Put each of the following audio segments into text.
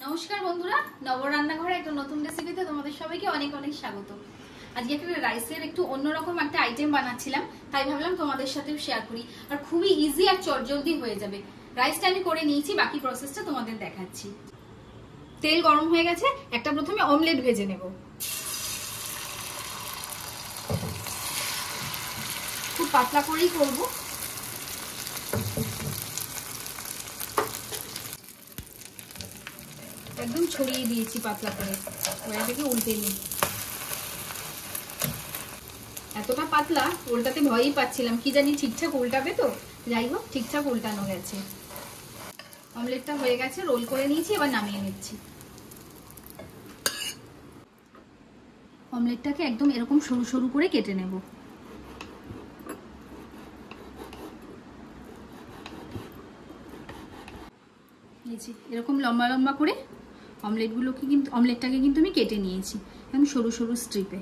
নমস্কার বন্ধুরা, নব রান্নাঘরে একটা নতুন রেসিপিতে তোমাদের সবাইকে অনেক অনেক স্বাগত। আজকে একটা রাইসের একটু অন্যরকম একটা আইটেম বানাচ্ছিলাম, তাই ভাবলাম তোমাদের সাথেও শেয়ার করি। আর খুবই ইজি আর চটজলদি হয়ে যাবে। রাইসটা আমি করে নিয়েছি, বাকি প্রসেসটা তোমাদের দেখাচ্ছি। তেল গরম হয়ে গেছে, একটা প্রথমে অমলেট ভেজে নেব। খুব পাতলা করেই করব। একদম ছড়িয়ে দিয়েছি পাতলা করে, এটাকে উল্টে নিই। এতটা পাতলা উল্টাতে ভয়ই পাচ্ছিলাম, কি জানি ঠিকঠাক উল্টাবে তো। যাই হোক, ঠিকঠাক উল্টানো গেছে। অমলেটটা হয়ে গেছে, রোল করে নিয়েছি, এবার নামিয়ে নিচ্ছি। অমলেটটাকে একদম এরকম সরু সরু করে কেটে নেব। এরকম লম্বা লম্বা করে অমলেটটাকে কিন্তু আমি কেটে নিয়েছি একদম সরু সরু স্ট্রিপে।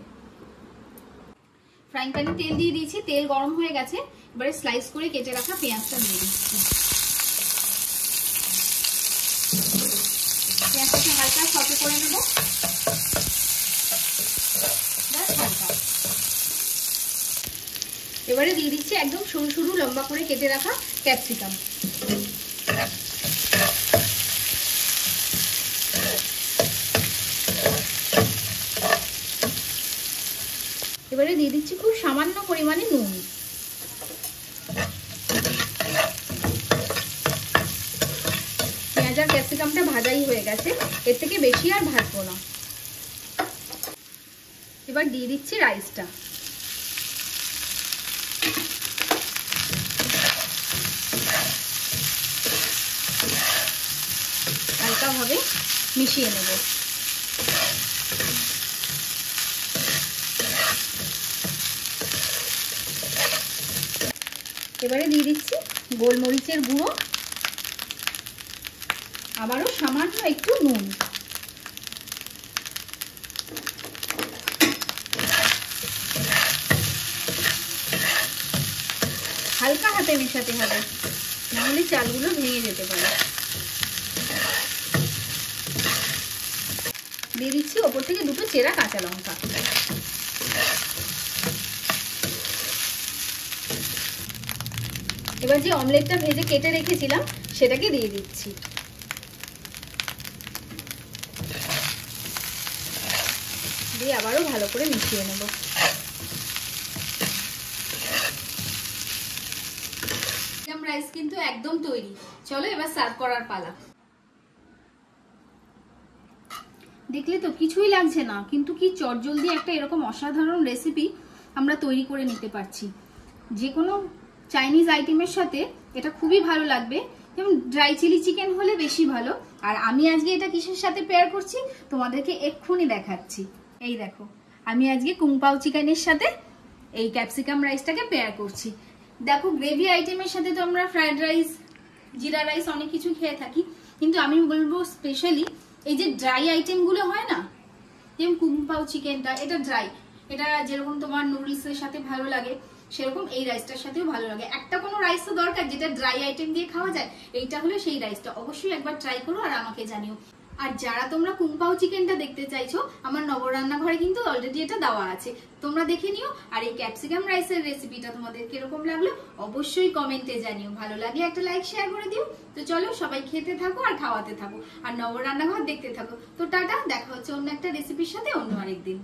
ফ্রাইং প্যানে তেল দিয়ে দিয়েছি, তেল গরম হয়ে গেছে। এবারে স্লাইস করে কেটে রাখা পেঁয়াজটা দিয়ে দিচ্ছি। পেঁয়াজটাকে হালকা সটে করে নেব। এবারে দিয়ে দিচ্ছি একদম সরু সরু লম্বা করে কেটে রাখা ক্যাপসিকাম। এবারে দিয়ে দিচ্ছি খুব সামান্য পরিমাণে নুন। পেঁয়াজ আর ক্যাপসিকামটা ভাজাই হয়ে গেছে, এর থেকে বেশি আর ভাজবো না। এবার দিয়ে দিচ্ছি রাইসটা। হালকাভাবে মিশিয়ে নেব। এবারে দিয়ে দিচ্ছি গোলমরিচের গুঁড়ো, আবারও সামান্য একটু নুন। হালকা হাতে মেশাতে হবে, নাহলে চালগুলো ভেঙে যেতে পারে। দিয়ে দিচ্ছি ওপর থেকে দুটো চেরা কাঁচা লঙ্কা। এবার যে অমলেটটা ভেজে কেটে রেখেছিলাম সেটাকে দিয়ে দিচ্ছি। দিয়ে আবারও ভালো করে মিশিয়ে নেব। রাইস কিন্তু একদম তৈরি। চলো এবার সার্ভ করার পালা। দেখলে তো কিছুই লাগছে না, কিন্তু কি চটজলদি একটা এরকম অসাধারণ রেসিপি আমরা তৈরি করে নিতে পারছি। যে কোনো চাইনিজ আইটেমের সাথে এটা খুবই ভালো লাগবে, যেমন ড্রাই চিলি চিকেন হলে বেশি ভালো। আর আমি আজকে এটা কিসের সাথে পেয়ার করছি তোমাদেরকে এক্ষুনি দেখাচ্ছি। এই দেখো, আমি আজকে কুংপাও চিকেনের সাথে এই ক্যাপসিকাম রাইসটাকে পেয়ার করছি। দেখো, গ্রেভি আইটেমের সাথে তো আমরা ফ্রাইড রাইস, জিরা রাইস অনেক কিছু খেয়ে থাকি, কিন্তু আমি বলবো স্পেশালি এই যে ড্রাই আইটেমগুলো হয় না, যেমন কুংপাও চিকেনটা, এটা ড্রাই। এটা যেরকম তোমার নুডলসের সাথে ভালো লাগে, সেরকম এই রাইসটার সাথেও ভালো লাগে। একটা কোনো রাইস তো দরকার যেটা ড্রাই আইটেম দিয়ে খাওয়া যায়, এইটা হলো সেই রাইসটা। অবশ্যই একবার ট্রাই করো আর আমাকে জানিও। আর যারা তোমরা কুংপাও চিকেনটা দেখতে চাইছো, আমার নব রান্নাঘরে কিন্তু অলরেডি এটা দেওয়া আছে, তোমরা দেখে নিও। আর এই ক্যাপসিকাম রাইসের রেসিপিটা তোমাদের কিরকম লাগলো অবশ্যই কমেন্টে জানিও। ভালো লাগলে একটা লাইক শেয়ার করে দিও। তো চলো, সবাই খেতে থাকো আর খাওয়াতে থাকো, আর নব রান্নাঘর দেখতে থাকো। তো টাটা, দেখা হচ্ছে অন্য একটা রেসিপির সাথে অন্য আরেকদিন।